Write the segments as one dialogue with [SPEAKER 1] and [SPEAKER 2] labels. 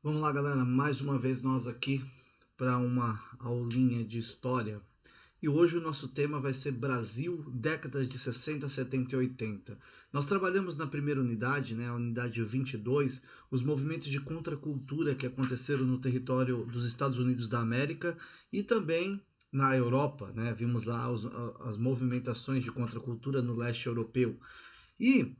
[SPEAKER 1] Vamos lá, galera. Mais uma vez nós aqui para uma aulinha de história. E hoje o nosso tema vai ser Brasil, décadas de 60, 70 e 80. Nós trabalhamos na primeira unidade, né, a unidade 22, os movimentos de contracultura que aconteceram no território dos Estados Unidos da América e também na Europa, né? Vimos lá as movimentações de contracultura no leste europeu. E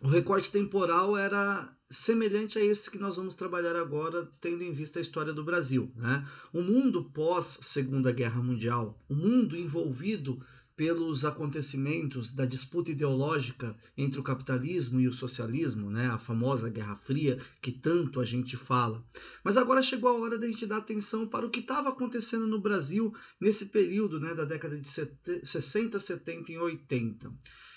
[SPEAKER 1] o recorte temporal era semelhante a esse que nós vamos trabalhar agora, tendo em vista a história do Brasil. Né? O mundo pós Segunda Guerra Mundial, o mundo envolvido pelos acontecimentos da disputa ideológica entre o capitalismo e o socialismo, né? A famosa Guerra Fria, que tanto a gente fala. Mas agora chegou a hora da gente dar atenção para o que estava acontecendo no Brasil nesse período, né, da década de 60, 70 e 80.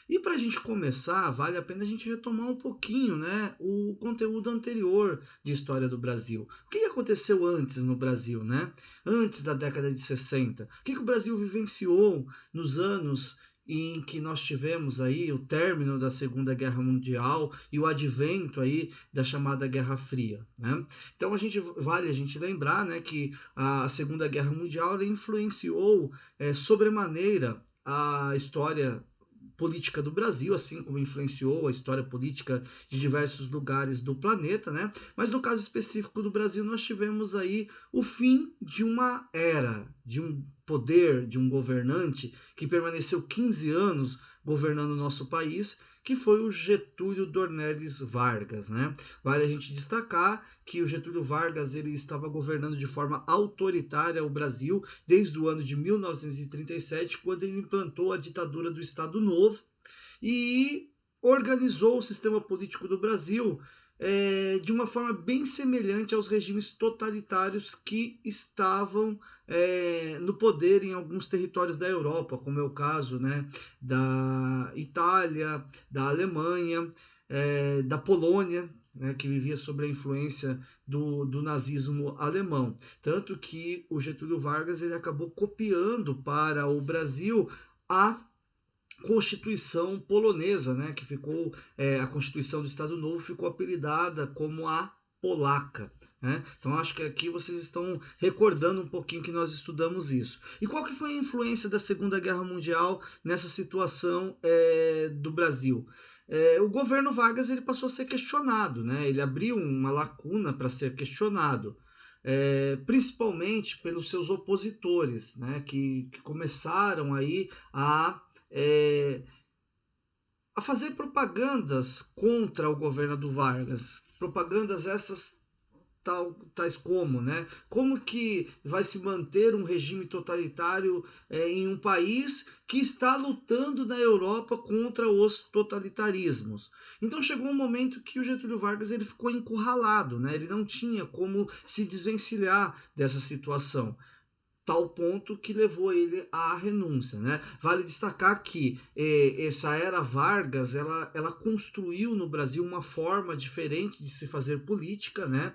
[SPEAKER 1] E para a gente começar, vale a pena a gente retomar um pouquinho, né, o conteúdo anterior de história do Brasil. O que aconteceu antes no Brasil, né? Antes da década de 60? O que o Brasil vivenciou nos anos em que nós tivemos aí o término da Segunda Guerra Mundial e o advento aí da chamada Guerra Fria, né? Então vale a gente lembrar, né, que a Segunda Guerra Mundial influenciou sobremaneira a história política do Brasil, assim como influenciou a história política de diversos lugares do planeta, né? Mas no caso específico do Brasil, nós tivemos aí o fim de uma era, de um poder, de um governante que permaneceu 15 anos governando o nosso país, que foi o Getúlio Dornelles Vargas, né? Vale a gente destacar que o Getúlio Vargas ele estava governando de forma autoritária o Brasil desde o ano de 1937, quando ele implantou a ditadura do Estado Novo e organizou o sistema político do Brasil de uma forma bem semelhante aos regimes totalitários que estavam no poder em alguns territórios da Europa, como é o caso, né, da Itália, da Alemanha, da Polônia, né, que vivia sob a influência do nazismo alemão. Tanto que o Getúlio Vargas ele acabou copiando para o Brasil a Constituição polonesa, né, que ficou a Constituição do Estado Novo ficou apelidada como a polaca. Né? Então acho que aqui vocês estão recordando um pouquinho que nós estudamos isso. E qual que foi a influência da Segunda Guerra Mundial nessa situação do Brasil? O governo Vargas ele passou a ser questionado, né? Ele abriu uma lacuna para ser questionado. Principalmente pelos seus opositores, né, que começaram aí é, a fazer propagandas contra o governo do Vargas. Propagandas essas tais como, né? Como que vai se manter um regime totalitário em um país que está lutando na Europa contra os totalitarismos? Então chegou um momento que o Getúlio Vargas ele ficou encurralado, né? Ele não tinha como se desvencilhar dessa situação, tal ponto que levou ele à renúncia, né? Vale destacar que essa era Vargas, ela construiu no Brasil uma forma diferente de se fazer política, né?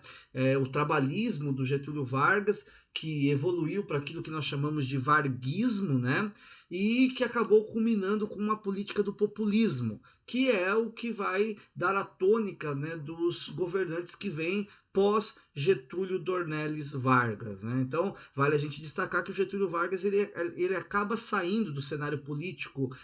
[SPEAKER 1] O trabalhismo do Getúlio Vargas, que evoluiu para aquilo que nós chamamos de varguismo, né? E que acabou culminando com uma política do populismo, que é o que vai dar a tônica, né, dos governantes que vêm pós Getúlio Dornelles Vargas, né? Então vale a gente destacar que o Getúlio Vargas ele acaba saindo do cenário político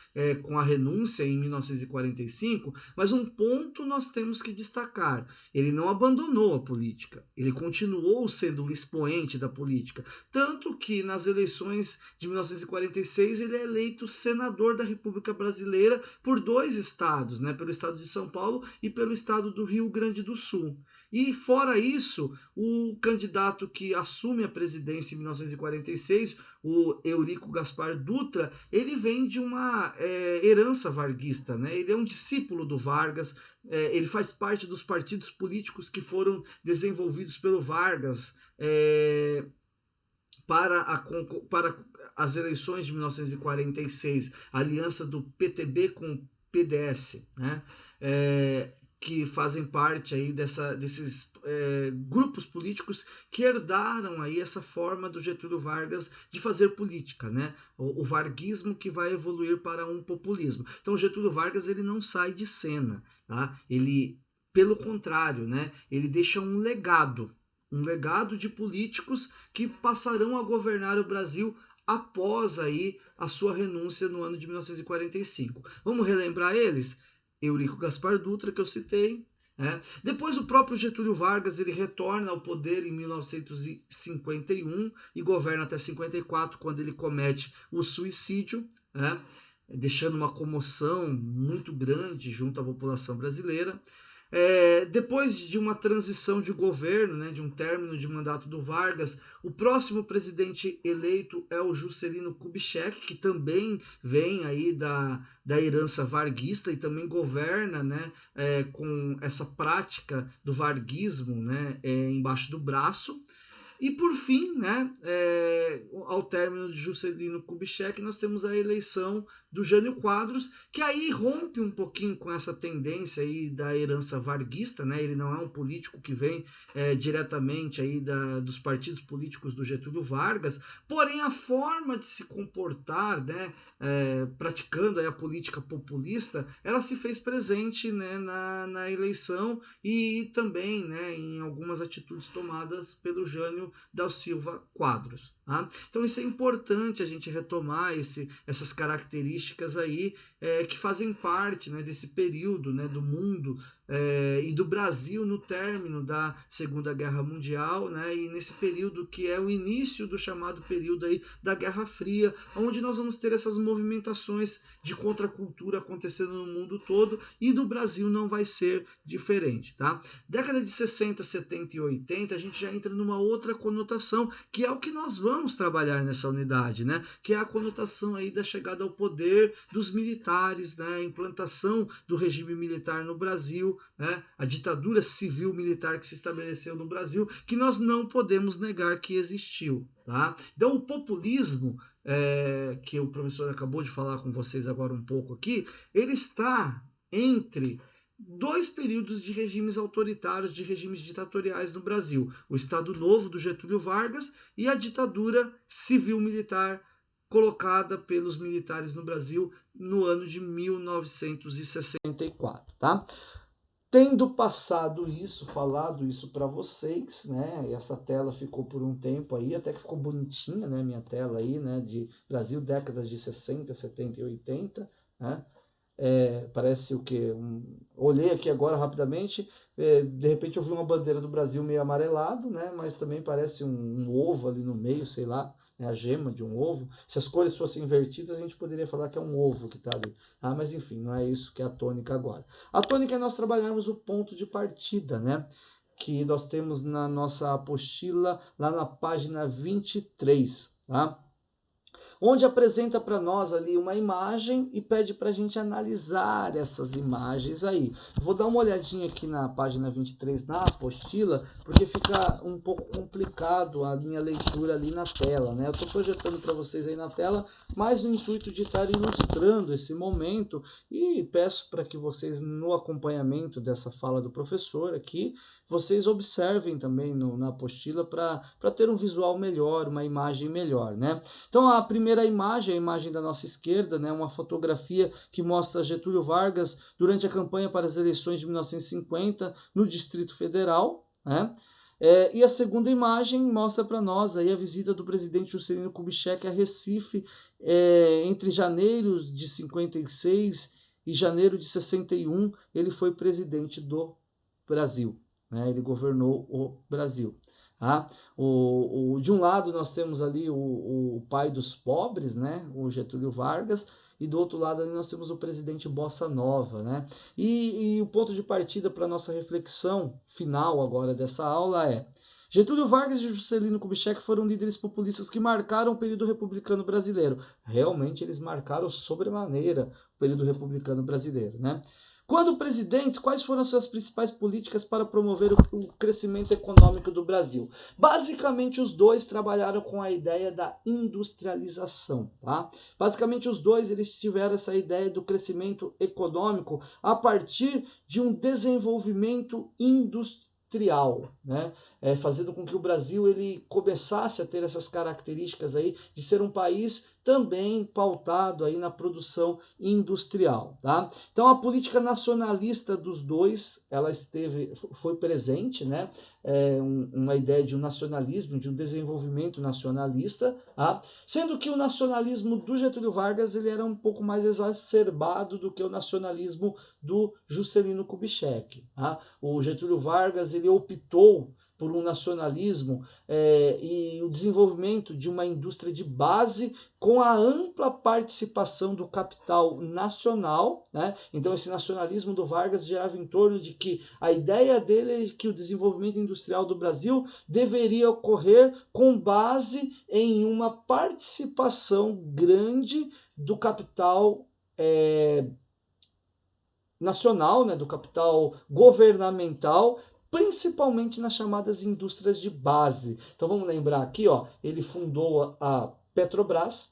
[SPEAKER 1] com a renúncia em 1945, mas um ponto nós temos que destacar: ele não abandonou a política, ele continuou sendo um expoente da política, tanto que nas eleições de 1946 ele é eleito senador da República Brasileira por dois estados, né? Pelo estado de São Paulo e pelo estado do Rio Grande do Sul. E fora isso, o candidato que assume a presidência em 1946, o Eurico Gaspar Dutra, ele vem de uma herança varguista, né? Ele é um discípulo do Vargas, ele faz parte dos partidos políticos que foram desenvolvidos pelo Vargas para as eleições de 1946, a aliança do PTB com o PDS, né? Que fazem parte aí desses grupos políticos que herdaram aí essa forma do Getúlio Vargas de fazer política, né? O varguismo que vai evoluir para um populismo. Então o Getúlio Vargas ele não sai de cena, tá? Ele, pelo contrário, né? Ele deixa um legado. um legado de políticos que passarão a governar o Brasil após aí a sua renúncia no ano de 1945. Vamos relembrar eles? Eurico Gaspar Dutra, que eu citei. Depois o próprio Getúlio Vargas ele retorna ao poder em 1951 e governa até 54, quando ele comete o suicídio, deixando uma comoção muito grande junto à população brasileira. Depois de uma transição de governo, de um término de mandato do Vargas, o próximo presidente eleito é o Juscelino Kubitschek, que também vem aí da herança varguista e também governa, com essa prática do varguismo, embaixo do braço. E por fim, ao término de Juscelino Kubitschek, nós temos a eleição do Jânio Quadros, que aí rompe um pouquinho com essa tendência aí da herança varguista, Ele não é um político que vem diretamente aí dos partidos políticos do Getúlio Vargas, porém a forma de se comportar, praticando aí a política populista, ela se fez presente, na eleição e também, em algumas atitudes tomadas pelo Jânio da Silva Quadros. Então isso é importante a gente retomar essas características aí que fazem parte, desse período, do mundo e do Brasil no término da Segunda Guerra Mundial, e nesse período que é o início do chamado período aí da Guerra Fria, onde nós vamos ter essas movimentações de contracultura acontecendo no mundo todo, e do Brasil não vai ser diferente. Década de 60, 70 e 80, a gente já entra numa outra conotação, que é o que nós vamos trabalhar nessa unidade, que é a conotação aí da chegada ao poder dos militares, a implantação do regime militar no Brasil, a ditadura civil-militar que se estabeleceu no Brasil, que nós não podemos negar que existiu. Então o populismo, que o professor acabou de falar com vocês agora um pouco aqui, ele está entre dois períodos de regimes autoritários, de regimes ditatoriais no Brasil: o Estado Novo do Getúlio Vargas e a ditadura civil-militar colocada pelos militares no Brasil no ano de 1964. Tendo passado isso, falado isso para vocês, essa tela ficou por um tempo aí, até que ficou bonitinha, minha tela aí, de Brasil, décadas de 60, 70 e 80, parece o quê? Olhei aqui agora rapidamente, de repente eu vi uma bandeira do Brasil meio amarelado, mas também parece um ovo ali no meio, sei lá, a gema de um ovo. Se as cores fossem invertidas, a gente poderia falar que é um ovo que está ali. Mas enfim, não é isso que é a tônica agora. A tônica é nós trabalharmos o ponto de partida, que nós temos na nossa apostila, lá na página 23, onde apresenta para nós ali uma imagem e pede para a gente analisar essas imagens aí. Vou dar uma olhadinha aqui na página 23, na apostila, porque fica um pouco complicado a minha leitura ali na tela, Eu estou projetando para vocês aí na tela, mas no intuito de estar ilustrando esse momento, e peço para que vocês, no acompanhamento dessa fala do professor aqui, vocês observem também na apostila para ter um visual melhor, uma imagem melhor, Então a primeira imagem, a imagem da nossa esquerda, uma fotografia que mostra Getúlio Vargas durante a campanha para as eleições de 1950 no Distrito Federal, e a segunda imagem mostra para nós aí a visita do presidente Juscelino Kubitschek a Recife entre janeiro de 56 e janeiro de 61. Ele foi presidente do Brasil, ele governou o Brasil. De um lado nós temos ali o pai dos pobres, o Getúlio Vargas, e do outro lado ali nós temos o presidente Bossa Nova. E o ponto de partida para a nossa reflexão final agora dessa aula é: Getúlio Vargas e Juscelino Kubitschek foram líderes populistas que marcaram o período republicano brasileiro. Realmente eles marcaram sobremaneira o período republicano brasileiro, Quando presidentes, quais foram as suas principais políticas para promover o crescimento econômico do Brasil? Basicamente, os dois trabalharam com a ideia da industrialização. Basicamente, os dois eles tiveram essa ideia do crescimento econômico a partir de um desenvolvimento industrial, fazendo com que o Brasil ele começasse a ter essas características aí de ser um país também pautado aí na produção industrial, tá? Então a política nacionalista dos dois, ela foi presente, né? Uma ideia de um nacionalismo, de um desenvolvimento nacionalista, tá? Sendo que o nacionalismo do Getúlio Vargas ele era um pouco mais exacerbado do que o nacionalismo do Juscelino Kubitschek, tá? O Getúlio Vargas ele optou por um nacionalismo e o desenvolvimento de uma indústria de base com a ampla participação do capital nacional, né? Então esse nacionalismo do Vargas girava em torno de que a ideia dele é que o desenvolvimento industrial do Brasil deveria ocorrer com base em uma participação grande do capital nacional, né, do capital governamental, principalmente nas chamadas indústrias de base. Então vamos lembrar aqui, ó, ele fundou a Petrobras,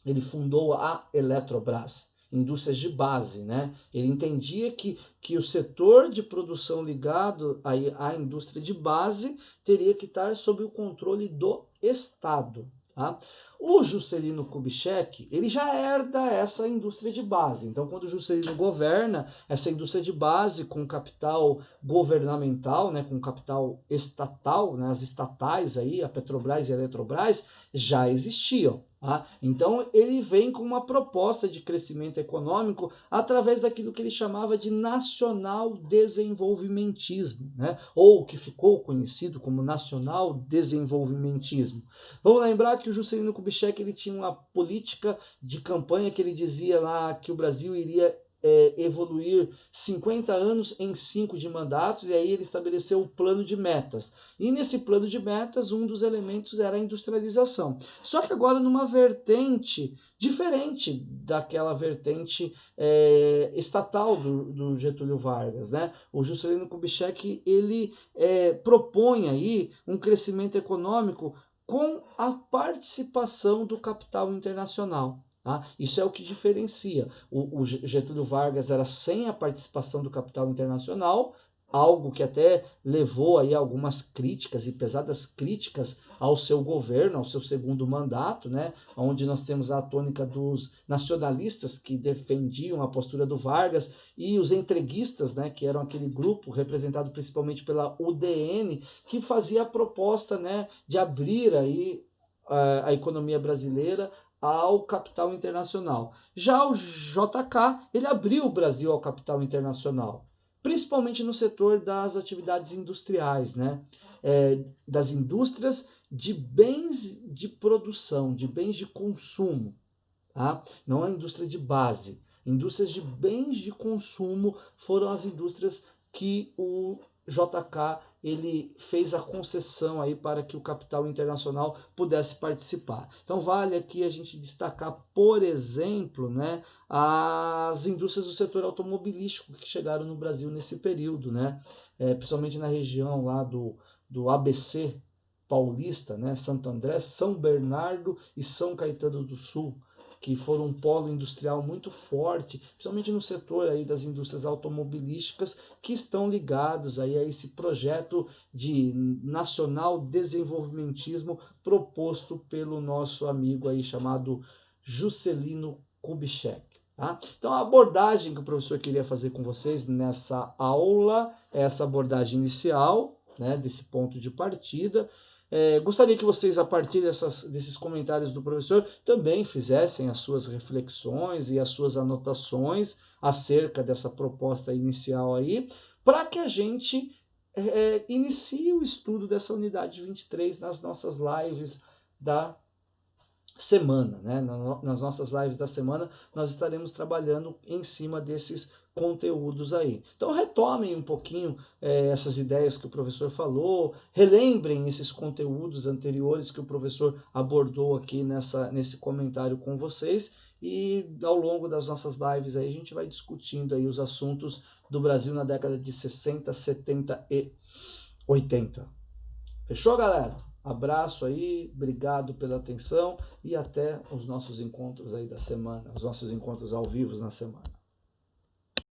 [SPEAKER 1] ele fundou a Eletrobras, indústrias de base, né? Ele entendia que o setor de produção ligado à indústria de base teria que estar sob o controle do Estado. Tá? O Juscelino Kubitschek, ele já herda essa indústria de base. Então, quando o Juscelino governa, essa indústria de base com capital governamental, né, com capital estatal, né, as estatais aí, a Petrobras e a Eletrobras, já existiam. Tá? Então, ele vem com uma proposta de crescimento econômico através daquilo que ele chamava de nacional desenvolvimentismo, né? Ou que ficou conhecido como nacional desenvolvimentismo. Vamos lembrar que o Juscelino Kubitschek ele tinha uma política de campanha que ele dizia lá que o Brasil iria evoluir 50 anos em 5 de mandatos, e aí ele estabeleceu o plano de metas. E nesse plano de metas, um dos elementos era a industrialização. Só que agora numa vertente diferente daquela vertente estatal do Getúlio Vargas, né? O Juscelino Kubitschek ele propõe aí um crescimento econômico com a participação do capital internacional. Tá? Isso é o que diferencia. O Getúlio Vargas era sem a participação do capital internacional, algo que até levou aí algumas críticas e pesadas críticas ao seu governo, ao seu segundo mandato, né? Onde nós temos a tônica dos nacionalistas que defendiam a postura do Vargas e os entreguistas, né? Que eram aquele grupo representado principalmente pela UDN, que fazia a proposta, né? De abrir aí a economia brasileira ao capital internacional. Já o JK, ele abriu o Brasil ao capital internacional, principalmente no setor das atividades industriais, né? Das indústrias de bens de produção, de bens de consumo. Tá? Não a indústria de base. Indústrias de bens de consumo foram as indústrias que o JK ele fez a concessão aí para que o capital internacional pudesse participar. Então vale aqui a gente destacar, por exemplo, né, as indústrias do setor automobilístico que chegaram no Brasil nesse período, né, principalmente na região lá do ABC paulista, né, Santo André, São Bernardo e São Caetano do Sul, que foram um polo industrial muito forte, principalmente no setor aí das indústrias automobilísticas, que estão ligados aí a esse projeto de nacional desenvolvimentismo proposto pelo nosso amigo aí chamado Juscelino Kubitschek. Tá? Então a abordagem que o professor queria fazer com vocês nessa aula é essa abordagem inicial, né, desse ponto de partida. Gostaria que vocês, a partir desses comentários do professor, também fizessem as suas reflexões e as suas anotações acerca dessa proposta inicial aí, para que a gente inicie o estudo dessa unidade 23 nas nossas lives da semana, né? Nas nossas lives da semana, nós estaremos trabalhando em cima desses conteúdos aí. Então retomem um pouquinho essas ideias que o professor falou, relembrem esses conteúdos anteriores que o professor abordou aqui nesse comentário com vocês, e ao longo das nossas lives aí a gente vai discutindo aí os assuntos do Brasil na década de 60, 70 e 80. Fechou, galera? Abraço aí, obrigado pela atenção e até os nossos encontros aí da semana, os nossos encontros ao vivo na semana.